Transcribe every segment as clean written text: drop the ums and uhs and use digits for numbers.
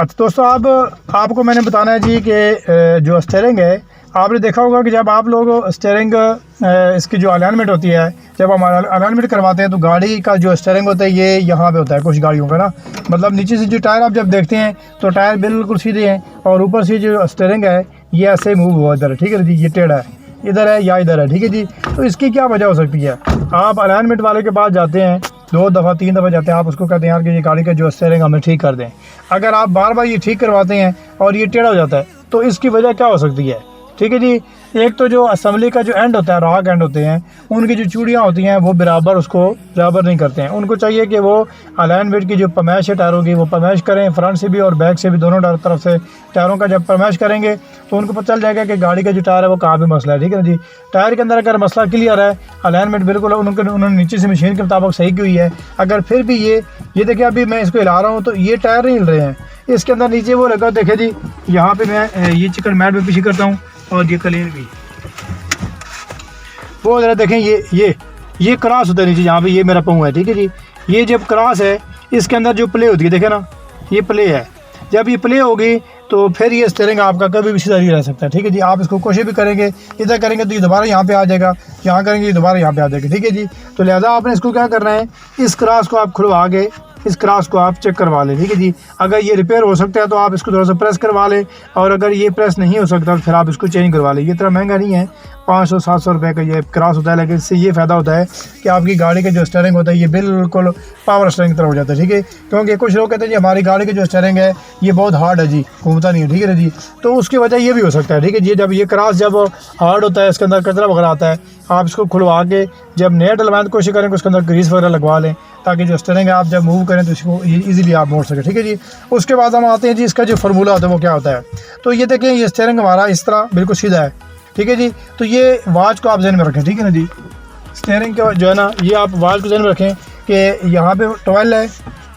अच्छा दोस्तों, अब आपको मैंने बताना है जी कि जो स्टीयरिंग है, आपने देखा होगा कि जब आप लोग स्टीयरिंग इसकी जो अलाइनमेंट होती है, जब हम अलाइनमेंट करवाते हैं तो गाड़ी का जो स्टीयरिंग होता है ये यहाँ पे होता है कुछ गाड़ियों का ना, मतलब नीचे से जो टायर आप जब देखते हैं तो टायर बिल्कुल सीधे हैं और ऊपर से जो स्टीयरिंग है ये ऐसे मूव हुआ इधर है, ठीक है जी, ये टेढ़ा है, इधर है या इधर है, ठीक है जी। तो इसकी क्या वजह हो सकती है? आप अलाइनमेंट वाले के पास जाते हैं, 2 दफ़ा 3 दफ़ा जाते हैं, आप उसको कहते हैं यार कि ये गाड़ी का जो स्टीयरिंग हमें ठीक कर दें। अगर आप बार बार ये ठीक करवाते हैं और ये टेढ़ा हो जाता है तो इसकी वजह क्या हो सकती है? ठीक है जी, एक तो जो असेंबली का जो एंड होता है, राक एंड होते हैं, उनकी जो चूड़ियाँ होती हैं वो बराबर नहीं करते हैं। उनको चाहिए कि वो अलाइनमेंट की जो पमैश है टायरों की वो पमैश करें, फ्रंट से भी और बैक से भी, दोनों तरफ से टायरों का जब पमैश करेंगे तो उनको पता चल जाएगा कि गाड़ी का जो टायर है वो कहाँ पे मसला है। ठीक है जी, टायर के अंदर अगर मसला क्लियर है, अलाइनमेंट बिल्कुल उन्होंने नीचे से मशीन के मुताबिक सही की हुई है, अगर फिर भी ये देखिए अभी मैं इसको हिला रहा हूँ तो ये टायर नहीं हिल रहे हैं, इसके अंदर नीचे वो लगा, देखे जी यहाँ पे मैं ये चिकन मैट पे पीछे करता हूँ और ये क्लीन भी वो जरा देखें, ये क्रॉस होता है नीचे, यहाँ पे ये मेरा पाँव है, ठीक है जी, ये जब क्रॉस है इसके अंदर जो प्ले होती है, देखे ना ये प्ले है, जब ये प्ले होगी तो फिर ये स्टीयरिंग आपका कभी भी सीधा नहीं रह सकता। ठीक है जी, आप इसको कोशिश भी करेंगे, इधर करेंगे तो ये दोबारा यहाँ पे आ जाएगा, यहाँ करेंगे ये दोबारा यहाँ पे आ जाएगा। ठीक है जी, तो लिहाजा आपने इसको क्या करना है, इस क्रॉस को आप खुलवा के इस क्रॉस को आप चेक करवा लें। ठीक है जी, अगर ये रिपेयर हो सकता है तो आप इसको थोड़ा सा प्रेस करवा लें, और अगर ये प्रेस नहीं हो सकता तो फिर आप इसको चेंज करवा लें। ये इतना महंगा नहीं है, 500-700 रुपये का ये क्रॉस होता है, लेकिन इससे ये फ़ायदा होता है कि आपकी गाड़ी का जो स्टीयरिंग होता है ये बिल्कुल पावर स्टीयरिंग की तरह हो जाता है। ठीक है, क्योंकि कुछ लोग कहते हैं जी हमारी गाड़ी की जो स्टीयरिंग है ये बहुत हार्ड है जी, घूमता नहीं है। ठीक है जी, तो उसकी वजह ये भी हो सकता है। ठीक है जी, जब ये क्रॉस जब हार्ड होता है, इसके अंदर कचरा वगैरह आता है, आप इसको खुलवा के जब नया डलवाने की कोशिश करें, उसके अंदर ग्रीस वगैरह लगवा लें, ताकि जो स्टीयरिंग है आप जब मूव करें तो इसको ईजिली आप मोड़ सकें। ठीक है जी, उसके बाद हम आते हैं जी इसका जो फार्मूला होता है वो क्या होता है। तो ये देखें, ये स्टीयरिंग हमारा इस तरह बिल्कुल सीधा है। ठीक है जी, तो ये वाच को आप ज़हन में रखें। ठीक है ना जी, स्टीयरिंग का जो है ना, ये आप वाच को ज़हन में रखें कि यहाँ पे 12 है,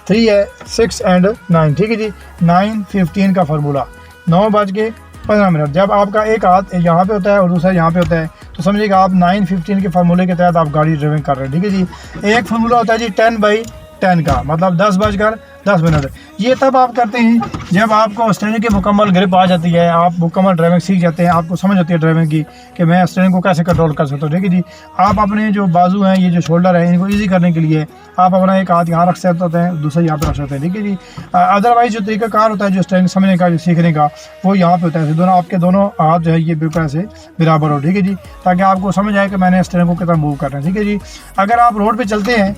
3 है, 6 एंड 9। ठीक है जी, 9:15 का फार्मूला, 9:15। जब आपका एक हाथ यहाँ पे होता है और दूसरा यहाँ पे होता है तो समझिएगा आप 9:15 के फार्मूले के तहत आप गाड़ी ड्राइविंग कर रहे हैं। ठीक है जी, एक फार्मूला होता है जी 10/10 का, मतलब 10:10। ये तब आप करते हैं जब आपको स्टीयरिंग की मुकम्मल ग्रिप आ जाती है, आप मुकम्मल ड्राइविंग सीख जाते हैं, आपको समझ होती है ड्राइविंग की कि मैं स्टीयरिंग को कैसे कंट्रोल कर सकता हूँ। ठीक है जी, आप अपने जो बाजू हैं, ये जो शोल्डर है, इनको ईजी करने के लिए आप अपना एक हाथ यहाँ रख सकते हैं, दूसरा यहाँ पर रख सकते हैं। ठीक है जी, अदरवाइज जो तरीकाकार होता है जो स्टीयरिंग समझने का, जो सीखने का, वो यहाँ पे होता है। दोनों आपके दोनों हाथ जो है ये बिल्कुल ऐसे बराबर हो। ठीक है जी, ताकि आपको समझ आए कि मैंने स्टीयरिंग को कितना मूव करना है। ठीक है जी, अगर आप रोड पर चलते हैं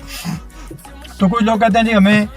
तो कुछ लोग कहते हैं जी हमें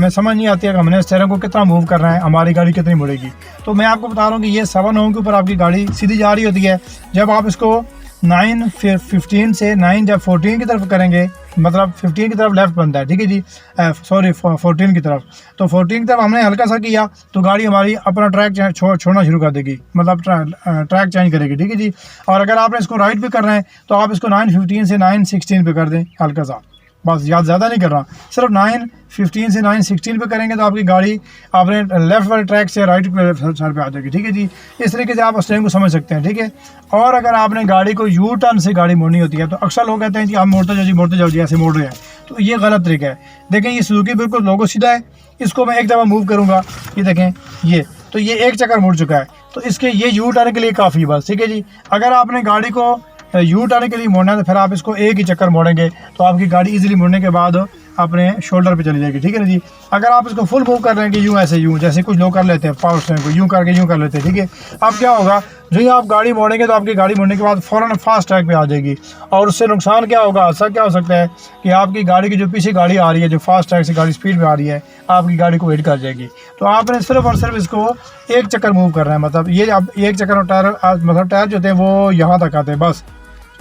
समझ नहीं आती है कि हमने स्टीयरिंग को कितना मूव करना है, हमारी गाड़ी कितनी मुड़ेगी। तो मैं आपको बता रहा हूँ कि ये 7 9 के ऊपर आपकी गाड़ी सीधी जा रही होती है। जब आप इसको 9:15 से 9:14 की तरफ करेंगे, मतलब 15 की तरफ लेफ्ट बनता है। ठीक है जी, सॉरी 14 की तरफ, तो 14 की तरफ हमने हल्का सा किया तो गाड़ी हमारी अपना ट्रैक छोड़ना शुरू कर देगी, मतलब ट्रैक चेंज करेगी। ठीक है जी, और अगर आपने इसको राइट पे करना है तो आप इसको 9:15 से 9:16 पे कर दें, हल्का सा, बस ज़्यादा नहीं कर रहा, सिर्फ 9:15 से 9:16 पे करेंगे तो आपकी गाड़ी अपने लेफ़्ट वाले ट्रैक से राइट साइड पे आ जाएगी। ठीक है जी, इस तरीके से आप स्टीयरिंग को समझ सकते हैं। ठीक है, और अगर आपने गाड़ी को यू टर्न से गाड़ी मोड़नी होती है तो अक्सर लोग कहते हैं कि आप मोड़ते जाओ जी, ऐसे मोड़ रहे हैं, तो ये गलत तरीका है। देखें, ये सुजुकी बिल्कुल लोगो सीधा है, इसको मैं एक दफ़ा मूव करूँगा, ये देखें तो ये एक चक्कर मुड़ चुका है, तो इसके ये यू टर्न के लिए काफ़ी है बस। ठीक है जी, अगर आपने गाड़ी को यू टर्न के लिए मोड़ना है तो फिर आप इसको एक ही चक्कर मोड़ेंगे तो आपकी गाड़ी इजीली मुड़ने के बाद अपने शोल्डर पे चली जाएगी। ठीक है ना जी, अगर आप इसको फुल मूव कर लेंगे यूँ ऐसे यूँ, जैसे कुछ लोग कर लेते हैं पावर स्टीयरिंग को यूँ करके यूँ कर लेते हैं। ठीक है, अब क्या होगा, जो ही आप गाड़ी मोड़ेंगे तो आपकी गाड़ी मोड़ने के बाद फ़ौरन फास्ट ट्रैक पे आ जाएगी, और उससे नुकसान क्या होगा, ऐसा क्या हो सकता है कि आपकी गाड़ी की जो पीछे गाड़ी आ रही है, जो फास्ट ट्रैक से गाड़ी स्पीड में आ रही है, आपकी गाड़ी को हिट कर जाएगी। तो आपने सिर्फ और सिर्फ इसको एक चक्कर मूव करना है, मतलब ये अब एक चक्कर टायर, मतलब टायर जो होते हैं वो यहाँ तक आते हैं बस।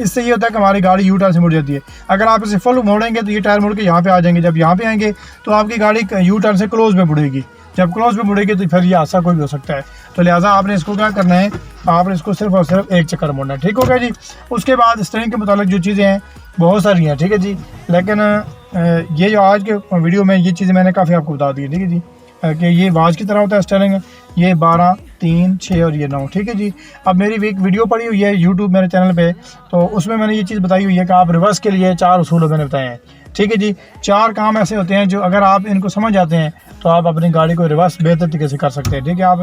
इससे ये होता है कि हमारी गाड़ी यू टर्न से मुड़ जाती है। अगर आप इसे फुल मोड़ेंगे तो ये टायर मुड़ के यहाँ पे आ जाएंगे, जब यहाँ पे आएंगे तो आपकी गाड़ी यू टर्न से क्लोज में मुड़ेगी, जब क्लोज में मुड़ेगी तो फिर ये हादसा कोई भी हो सकता है। तो लिहाजा आपने इसको क्या करना है, आपने इसको सिर्फ और सिर्फ एक चक्कर मोड़ना है। ठीक हो गया जी। उसके बाद स्टीयरिंग के मुताबिक जो चीज़ें हैं बहुत सारी हैं। ठीक है जी, लेकिन ये जो आज के वीडियो में ये चीज़ें मैंने काफ़ी आपको बता दी है। ठीक है जी, कि ये वाच की तरह होता है स्टीयरिंग, ये 12, 3, 6 और ये 9। ठीक है जी, अब मेरी एक वीडियो पड़ी हुई है यूट्यूब मेरे चैनल पे, तो उसमें मैंने ये चीज़ बताई हुई है कि आप रिवर्स के लिए 4 उसूल मैंने बताए हैं। ठीक है जी, 4 काम ऐसे होते हैं जो अगर आप इनको समझ जाते हैं तो आप अपनी गाड़ी को रिवर्स बेहतर तरीके से कर सकते हैं। ठीक है, आप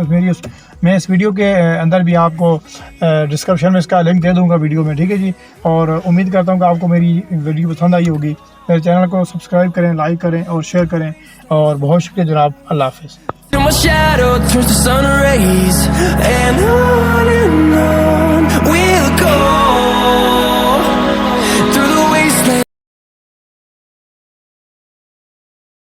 मैं इस वीडियो के अंदर भी आपको डिस्क्रिप्शन में इसका लिंक दे दूँगा वीडियो में। ठीक है जी, और उम्मीद करता हूँ कि आपको मेरी वीडियो पसंद आई होगी। मेरे चैनल को सब्सक्राइब करें, लाइक करें और शेयर करें, और बहुत शुक्रिया जनाब। अल्लाह हाफ़िज़। My shadow turns to sun rays, and on